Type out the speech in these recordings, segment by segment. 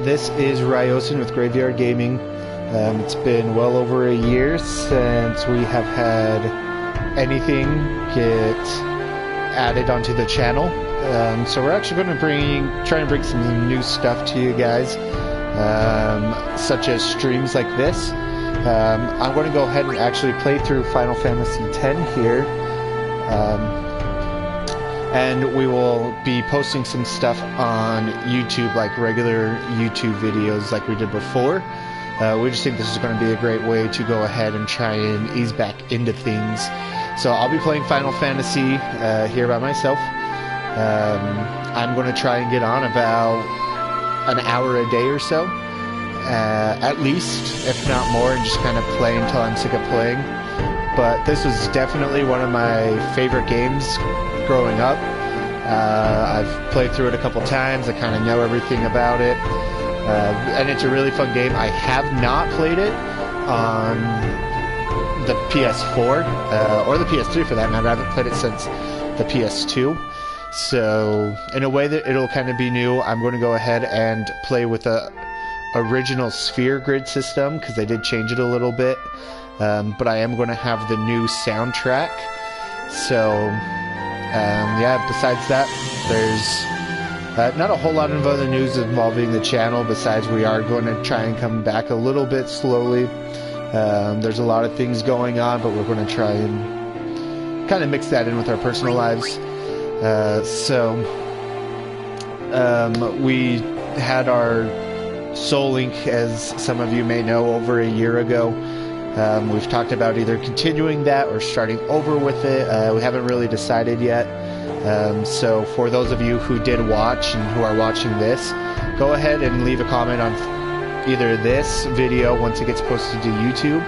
this is Ryosin with Graveyard Gaming. It's been well over a year since we have had anything get added onto the channel. So we're actually going to try and bring some new stuff to you guys, such as streams like this. I'm going to go ahead and actually play through Final Fantasy X here. And we will be posting some stuff on YouTube, like regular YouTube videos like we did before. We just think this is going to be a great way to go ahead and try and ease back into things. So I'll be playing Final Fantasy here by myself. I'm going to try and get on about an hour a day or so, at least, if not more, and just kind of play until I'm sick of playing. But this was definitely one of my favorite games growing up. I've played through it a couple times. I kind of know everything about it. And it's a really fun game. I have not played it on the PS4, or the PS3 for that matter. I haven't played it since the PS2. So, in a way that it'll kind of be new, I'm going to go ahead and play with the original Sphere grid system, because they did change it a little bit. But I am going to have the new soundtrack. So, yeah, besides that, there's not a whole lot of other news involving the channel, besides we are going to try and come back a little bit slowly. There's a lot of things going on, but we're going to try and kind of mix that in with our personal lives. We had our Soul Link, as some of you may know, over a year ago. We've talked about either continuing that or starting over with it. We haven't really decided yet. So for those of you who did watch and who are watching this, go ahead and leave a comment on either this video once it gets posted to YouTube,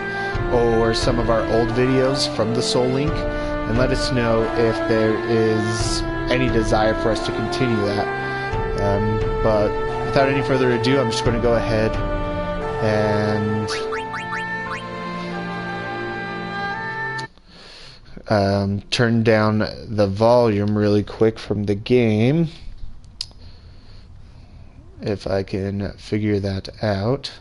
or some of our old videos from the Soul Link, and let us know if there is any desire for us to continue that. But without any further ado, I'm just going to go ahead and turn down the volume really quick from the game, if I can figure that out.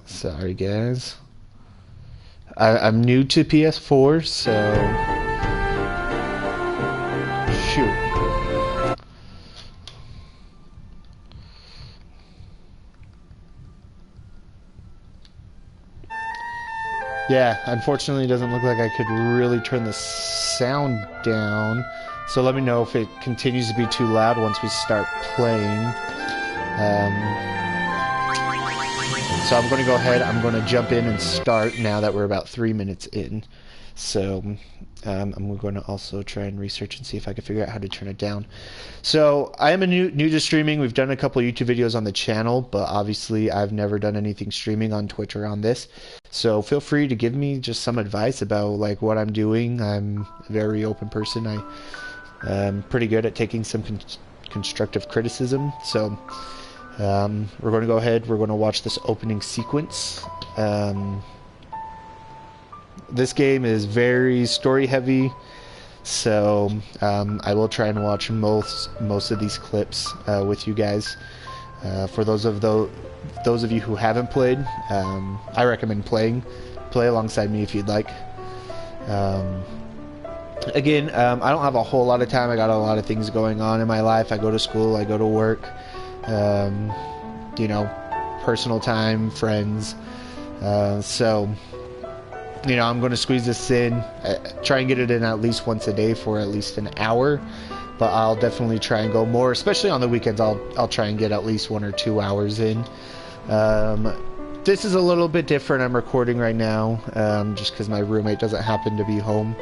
Sorry guys. I'm new to PS4, so shoot. Yeah, unfortunately it doesn't look like I could really turn the sound down, so let me know if it continues to be too loud once we start playing. So I'm going to go ahead, I'm going to jump in and start now that we're about 3 minutes in. So I'm going to also try and research and see if I can figure out how to turn it down. So I am new to streaming. We've done a couple YouTube videos on the channel, but obviously I've never done anything streaming on Twitch or on this. So feel free to give me just some advice about like what I'm doing. I'm a very open person. I'm pretty good at taking some constructive criticism. So we're going to go ahead, we're going to watch this opening sequence. This game is very story heavy, so I will try and watch most of these clips with you guys. For those of you who haven't played, I recommend play alongside me if you'd like. Again, I don't have a whole lot of time. I got a lot of things going on in my life. I go to school, I go to work. You know, personal time, friends, so you know, I'm going to squeeze this in, try and get it in at least once a day for at least an hour, but I'll definitely try and go more, especially on the weekends. I'll try and get at least 1 or 2 hours in. This is a little bit different. I'm recording right now, just because my roommate doesn't happen to be home.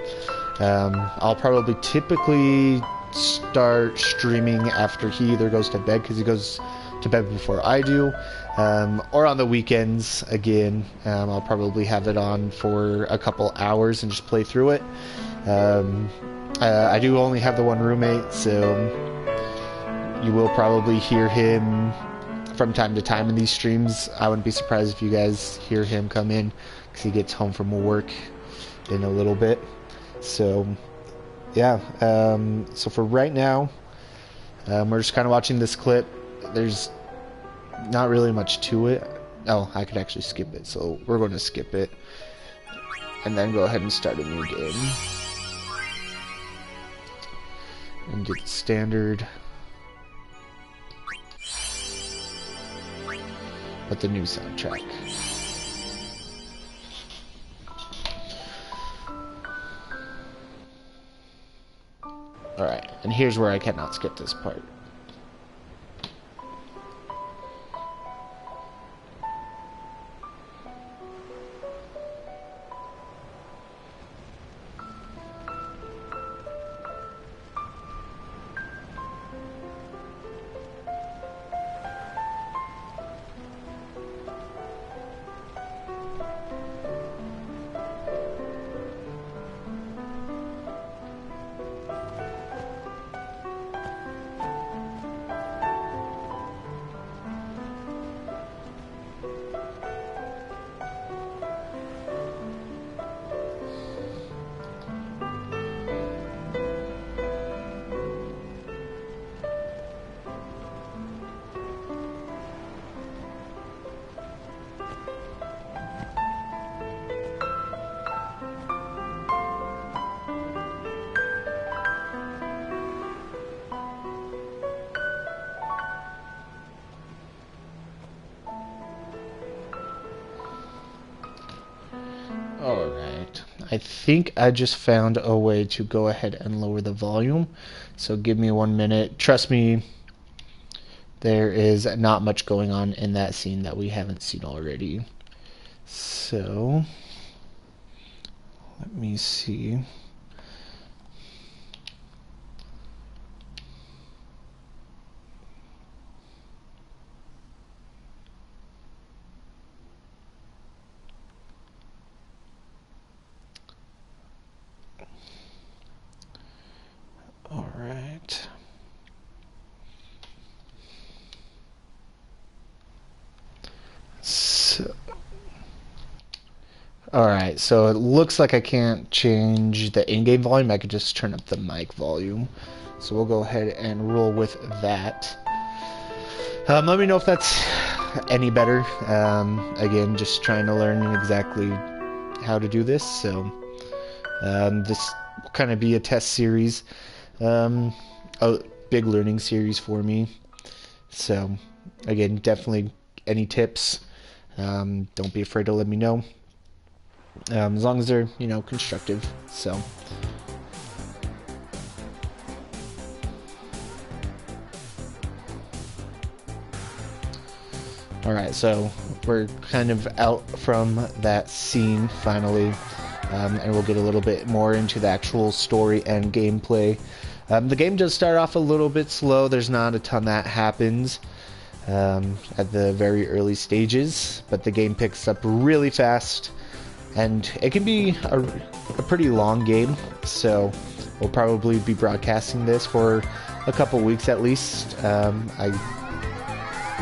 I'll probably typically start streaming after he either goes to bed, because he goes to bed before I do, or on the weekends. Again, I'll probably have it on for a couple hours and just play through it. I do only have the one roommate, so You will probably hear him from time to time in these streams. I wouldn't be surprised if you guys hear him come in because he gets home from work in a little bit. So yeah, so for right now, we're just kind of watching this clip. There's not really much to it. Oh, I could actually skip it, so we're going to skip it and then go ahead and start a new game and get the standard, but the new soundtrack. Alright, and here's where I cannot skip this part. Alright, I think I just found a way to go ahead and lower the volume, so give me 1 minute. Trust me, there is not much going on in that scene that we haven't seen already. So, let me see. Alright. Alright, so it looks like I can't change the in-game volume. I could just turn up the mic volume. So we'll go ahead and roll with that. Let me know if that's any better. Again, just trying to learn exactly how to do this. So this will kind of be a test series. A big learning series for me. So again, definitely any tips, don't be afraid to let me know, as long as they're, you know, constructive. So alright, so we're kind of out from that scene finally, and we'll get a little bit more into the actual story and gameplay. The game does start off a little bit slow. There's not a ton that happens at the very early stages, but the game picks up really fast, and it can be a pretty long game, so we'll probably be broadcasting this for a couple weeks at least.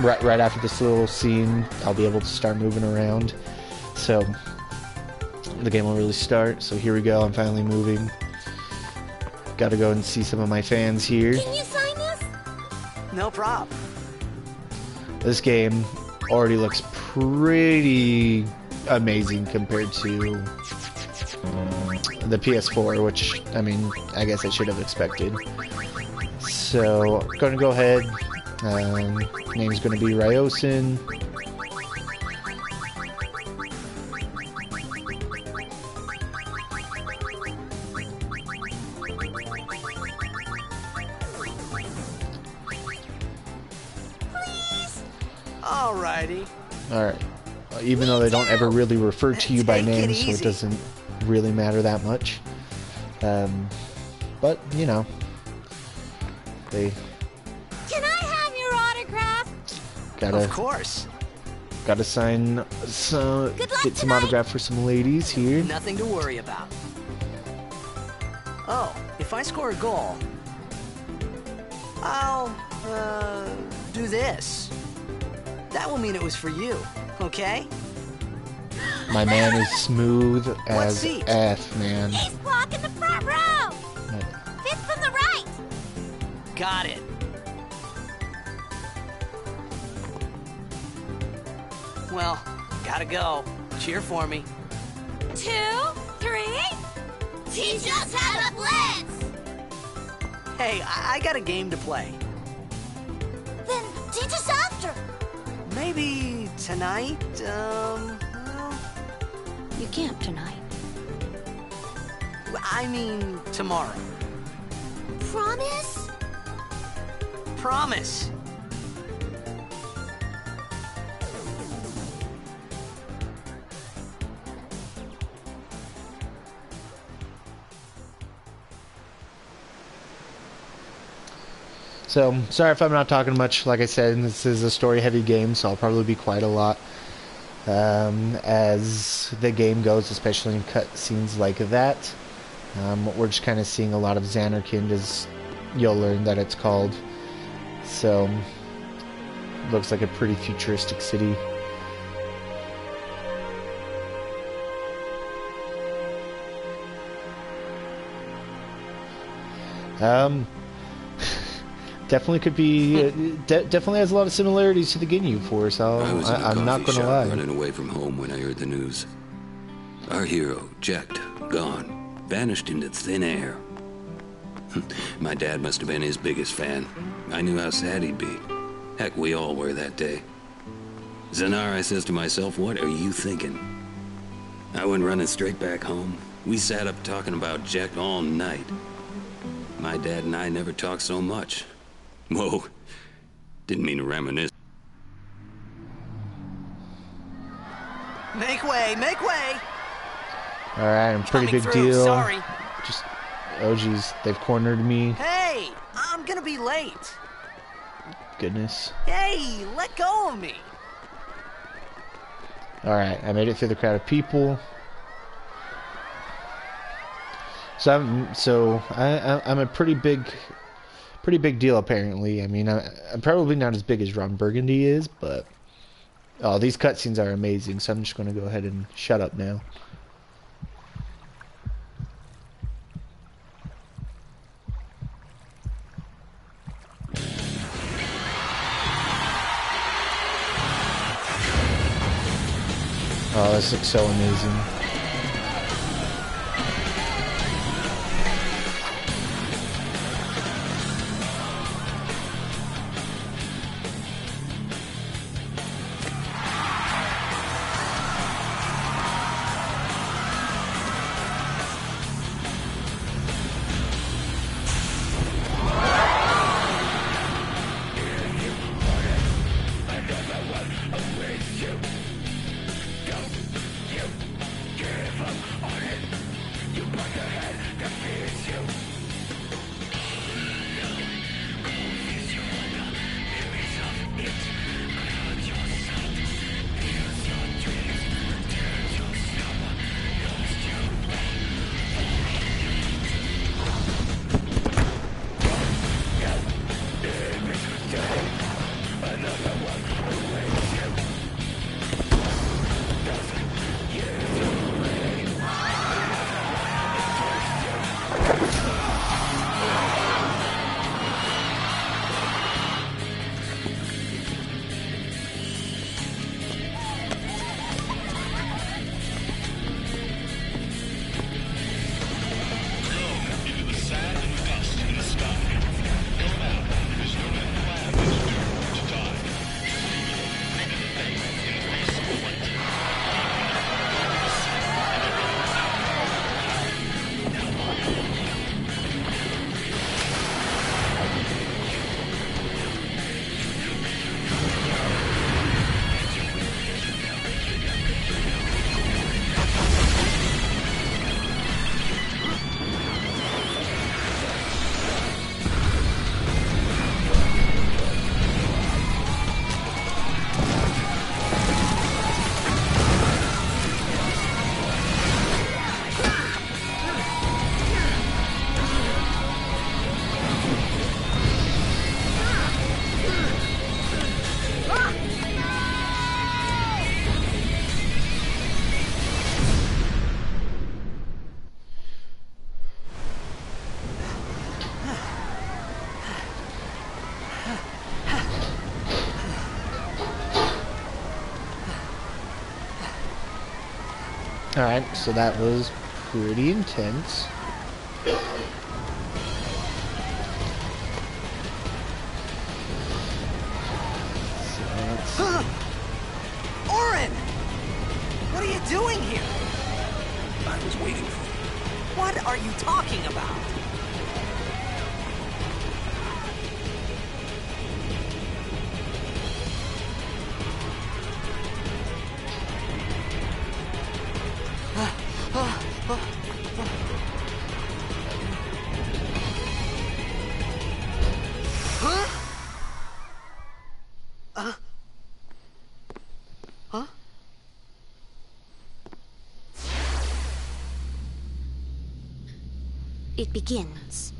Right after this little scene, I'll be able to start moving around, so the game will really start. So here we go, I'm finally moving. Gotta go and see some of my fans here. Can you sign this? No problem. This game already looks pretty amazing compared to the PS4, which, I mean, I guess I should have expected. So, I'm gonna go ahead. Name's gonna be Ryosin. Alrighty. Alright. Even though they don't ever really refer to you by name, so it doesn't really matter that much. But, you know, they... Can I have your autograph? Of course. Gotta sign some... Get some autograph for some ladies here. Nothing to worry about. Oh, if I score a goal, I'll do this. That will mean it was for you, okay? My man is smooth as seat? F, man. He's blocking the front row. Fifth from the right. Got it. Well, gotta go. Cheer for me. 2, 3. Teach us how to blitz. Hey, I got a game to play. Then teach us after. Maybe tonight, well, You can't tonight. I mean tomorrow. Promise? Promise. So, sorry if I'm not talking much. Like I said, this is a story-heavy game, so I'll probably be quiet a lot as the game goes, especially in cutscenes like that. We're just kind of seeing a lot of Xanarkand, as you'll learn that it's called. So, looks like a pretty futuristic city. Definitely could be. Definitely has a lot of similarities to the Ginyu Force. I'm not going to lie. Running away from home when I heard the news. Our hero, Jecht, gone, vanished into thin air. My dad must have been his biggest fan. I knew how sad he'd be. Heck, we all were that day. Zanar, I says to myself, what are you thinking? I went running straight back home. We sat up talking about Jecht all night. My dad and I never talked so much. Whoa, didn't mean to reminisce. Make way, make way! Alright, pretty Coming big through, deal. sorry. Just, oh geez, they've cornered me. Hey, I'm gonna be late. Goodness. Hey, let go of me. Alright, I made it through the crowd of people. So I'm a pretty big deal apparently. I mean, I'm probably not as big as Ron Burgundy is, but oh, these cutscenes are amazing. So I'm just going to go ahead and shut up now. Oh, this looks so amazing. Alright, so that was pretty intense. Oren! What are you doing here? I was waiting for you. What are you talking about? It begins.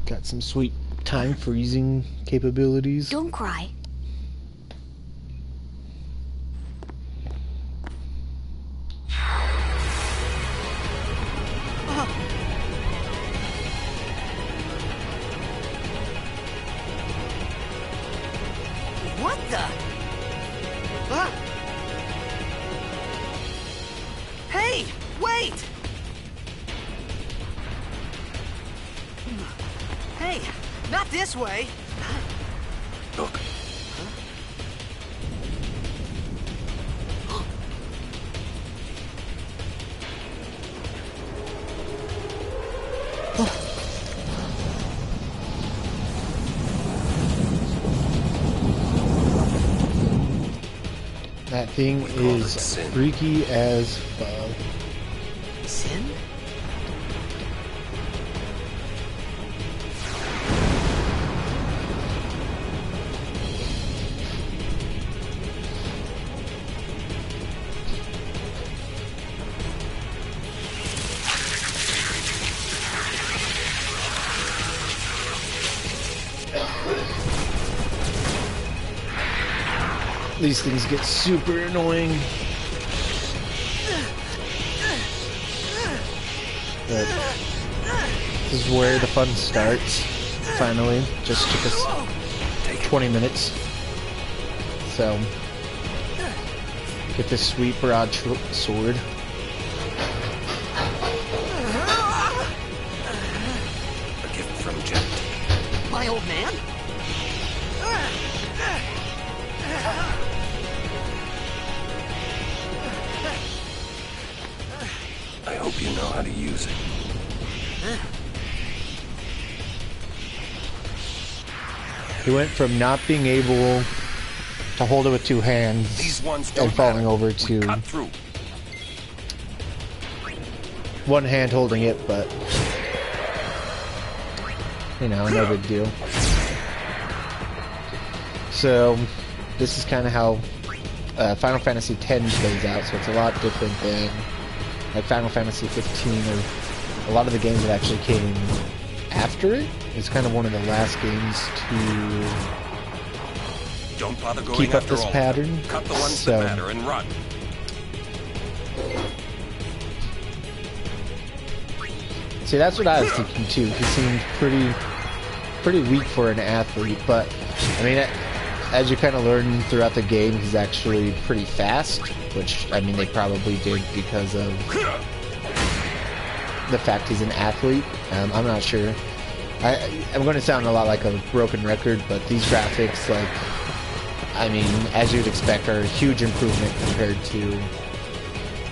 Got some sweet time freezing capabilities. Don't cry. What the? Huh? Hey, wait! Hey, not this way. Look. That thing is freaky as fuck. Sin? These things get super annoying. But this is where the fun starts, finally. Just took us 20 minutes. So, get this sweet sword. A gift from Jet. My old man? I hope you know how to use it. He went from not being able to hold it with two hands These ones and don't falling matter. over We to cut through. one hand holding it, but you know, no big deal. So this is kind of how Final Fantasy X plays out, so it's a lot different than like Final Fantasy 15 or a lot of the games that actually came after it. It's kind of one of the last games to Don't bother going keep up after this all. pattern. Cut the ones So, that matter and run. see, that's what I was thinking too. He seemed pretty weak for an athlete, but I mean, as you kind of learn throughout the game, he's actually pretty fast, which I mean they probably did because of the fact he's an athlete. I'm not sure. I'm going to sound a lot like a broken record, but these graphics, like, I mean, as you'd expect, are a huge improvement compared to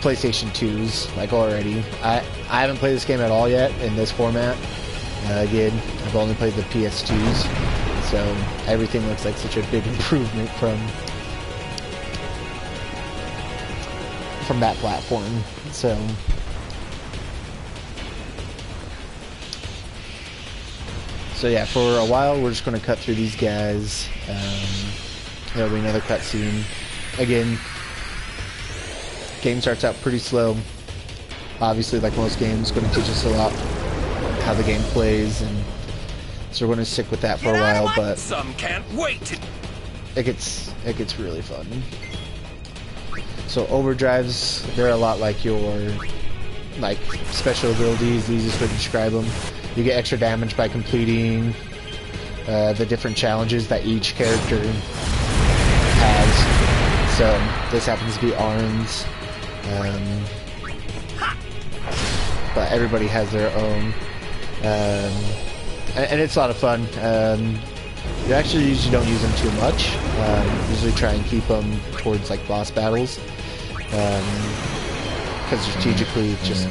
PlayStation 2's, like, already. I haven't played this game at all yet in this format. Again, I've only played the PS2's, so everything looks like such a big improvement from that platform. So yeah, for a while we're just going to cut through these guys. There'll be another cutscene. Again, game starts out pretty slow. Obviously, like most games, going to teach us a lot how the game plays, and so we're going to stick with that for a while. But some can't wait. It gets really fun. So overdrives, they're a lot like your special abilities. The easiest way to describe them. You get extra damage by completing the different challenges that each character has. So this happens to be arms. But everybody has their own, and it's a lot of fun. You actually usually don't use them too much. Usually try and keep them towards like boss battles, because strategically it just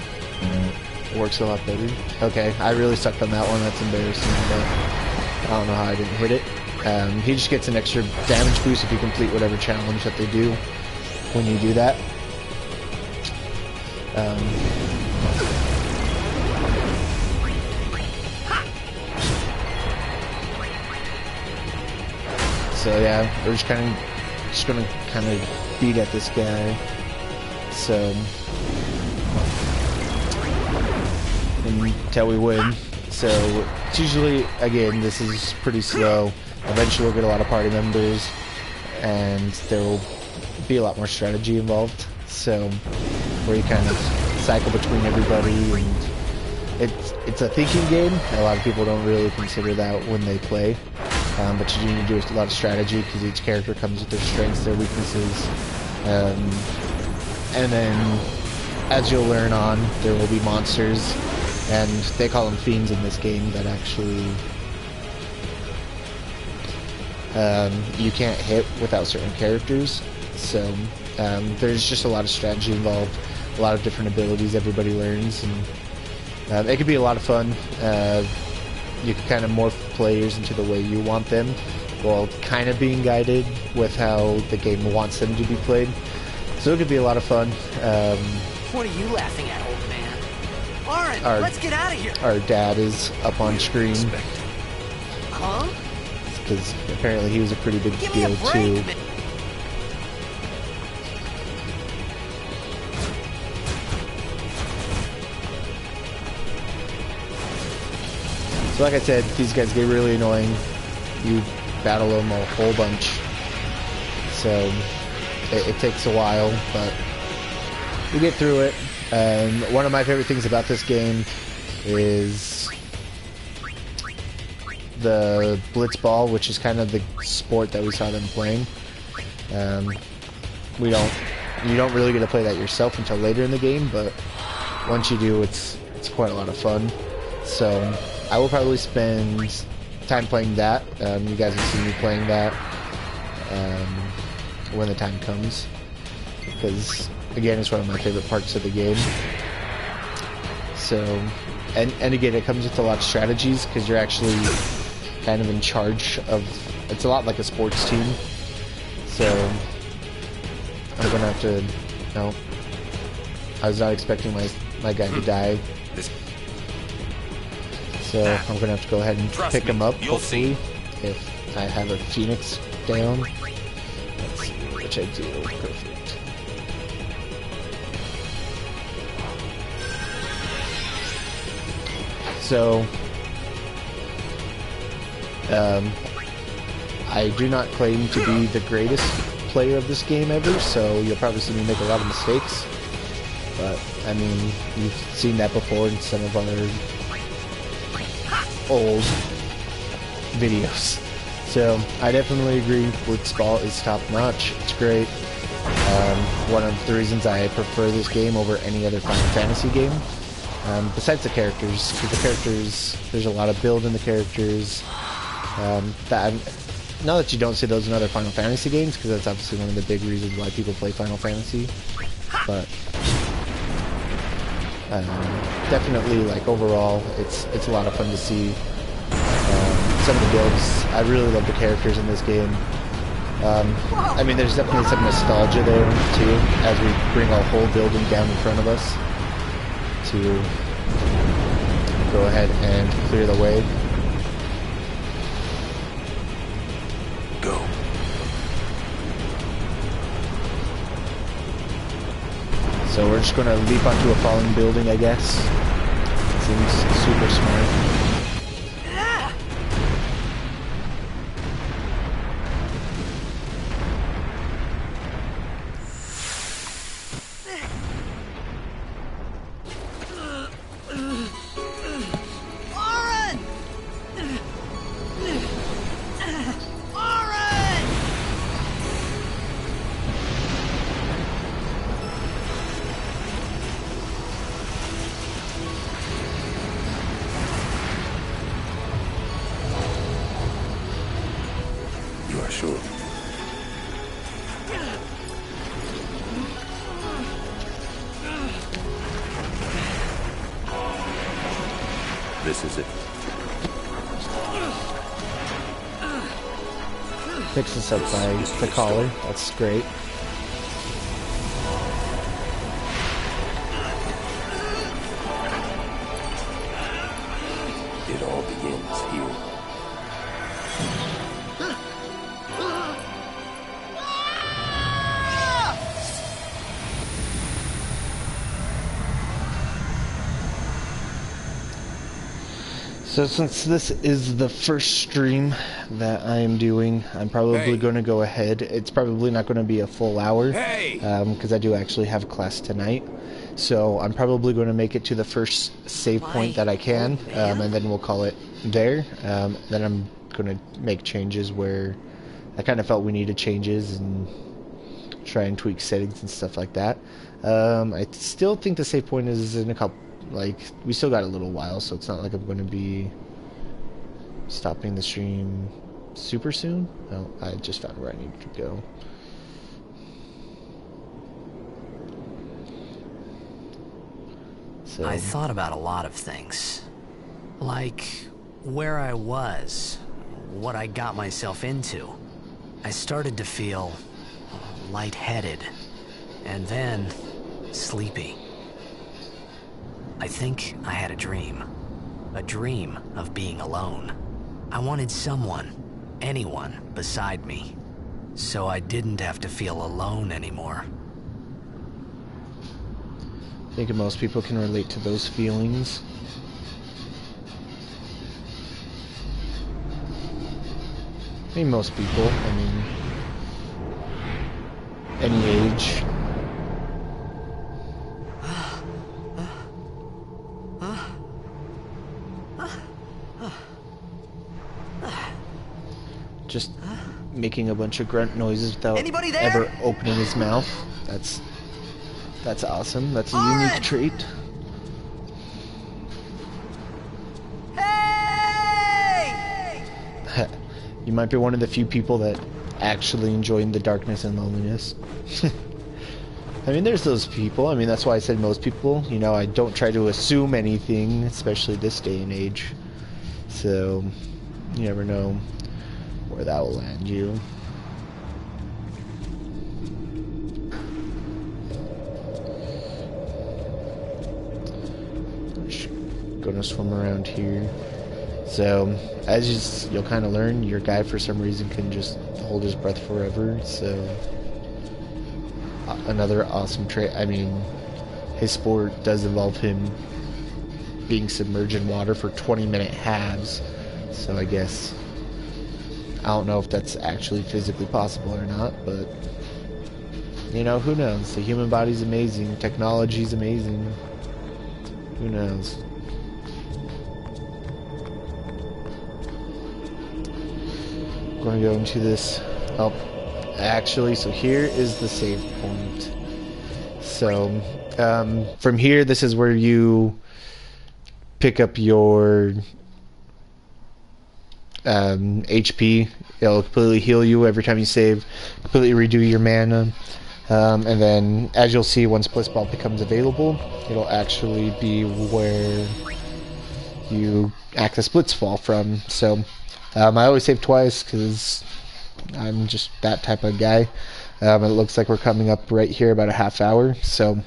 works a lot better. Okay, I really sucked on that one. That's embarrassing, but I don't know how I didn't hit it. He just gets an extra damage boost if you complete whatever challenge that they do when you do that. So yeah, we're just gonna kind of beat at this guy. So until we win. So it's usually, again, this is pretty slow. Eventually we'll get a lot of party members, and there will be a lot more strategy involved. So where you kind of cycle between everybody, and it's a thinking game. A lot of people don't really consider that when they play. But you need to do a lot of strategy because each character comes with their strengths, their weaknesses, and then as you'll learn on, there will be monsters, and they call them fiends in this game, that actually you can't hit without certain characters. So there's just a lot of strategy involved, a lot of different abilities everybody learns, and it could be a lot of fun. You can kind of morph players into the way you want them, while kind of being guided with how the game wants them to be played. So it could be a lot of fun. What are you laughing at, old man? Lauren, let's get out of here. Our dad is up on screen. Huh? Because apparently he was a pretty big Give me a deal break, too. man. So like I said, these guys get really annoying. You battle them a whole bunch. So it takes a while, but you get through it. One of my favorite things about this game is the blitzball, which is kind of the sport that we saw them playing. You don't really get to play that yourself until later in the game, but once you do, it's quite a lot of fun. So I will probably spend time playing that. You guys will see me playing that when the time comes, because again, it's one of my favorite parts of the game. So, and again, it comes with a lot of strategies because you're actually kind of in charge of. It's a lot like a sports team. So I'm gonna have to. No, I was not expecting my guy to die. So I'm gonna have to go ahead and pick him up, hopefully, if I have a Phoenix down. Let's see, which I do. Perfect. So, I do not claim to be the greatest player of this game ever, so you'll probably see me make a lot of mistakes. But, I mean, you've seen that before in some of our old videos. So I definitely agree, blitzball is top notch. It's great. One of the reasons I prefer this game over any other Final Fantasy game, besides the characters, because the characters, there's a lot of build in the characters. Not that you don't see those in other Final Fantasy games, because that's obviously one of the big reasons why people play Final Fantasy, but definitely, like, overall, it's a lot of fun to see some of the builds. I really love the characters in this game. I mean, there's definitely some nostalgia there too, as we bring our whole building down in front of us to go ahead and clear the way. Go. So we're just gonna leap onto a falling building, I guess. Seems super smart. This is it. Picks us up by the collar. That's great. It all begins here. So since this is the first stream that I am doing, I'm probably going to go ahead. It's probably not going to be a full hour because I do actually have class tonight. So I'm probably going to make it to the first save point that I can, and then we'll call it there. Then I'm going to make changes where I kind of felt we needed changes and try and tweak settings and stuff like that. I still think the save point is in a couple. Like, we still got a little while, so it's not like I'm going to be stopping the stream super soon. No, I just found where I need to go. So I thought about a lot of things. Like, where I was, what I got myself into. I started to feel lightheaded, and then sleepy. I think I had a dream of being alone. I wanted someone, anyone, beside me, so I didn't have to feel alone anymore. I think most people can relate to those feelings. I mean, most people, I mean, any age. Just making a bunch of grunt noises without ever opening his mouth. That's awesome. That's a unique trait. Hey! You might be one of the few people that actually enjoy the darkness and loneliness. I mean, there's those people. I mean, that's why I said most people. You know, I don't try to assume anything, especially this day and age. So, you never know where that will land you. I'm just gonna swim around here. So, as you'll kind of learn, your guy for some reason can just hold his breath forever. So, another awesome trait. I mean, his sport does involve him being submerged in water for 20-minute halves. So I guess I don't know if that's actually physically possible or not, but you know, who knows? The human body's amazing. Technology's amazing. Who knows? I'm going to go into this. Oh, actually, so here is the save point. So from here, this is where you pick up your HP. It'll completely heal you every time you save, completely redo your mana, and then as you'll see, once Blitzball becomes available, it'll actually be where you access Blitzball from. So I always save twice because I'm just that type of guy. It looks like we're coming up right here about a half hour, so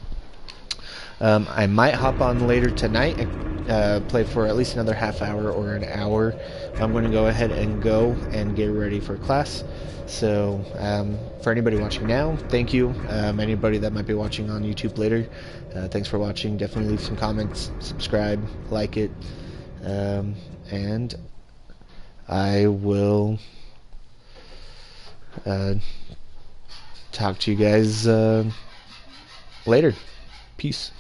I might hop on later tonight and play for at least another half hour or an hour. I'm going to go ahead and go and get ready for class. So for anybody watching now, thank you. Anybody that might be watching on YouTube later, thanks for watching. Definitely leave some comments, subscribe, like it, and I will talk to you guys later. Peace.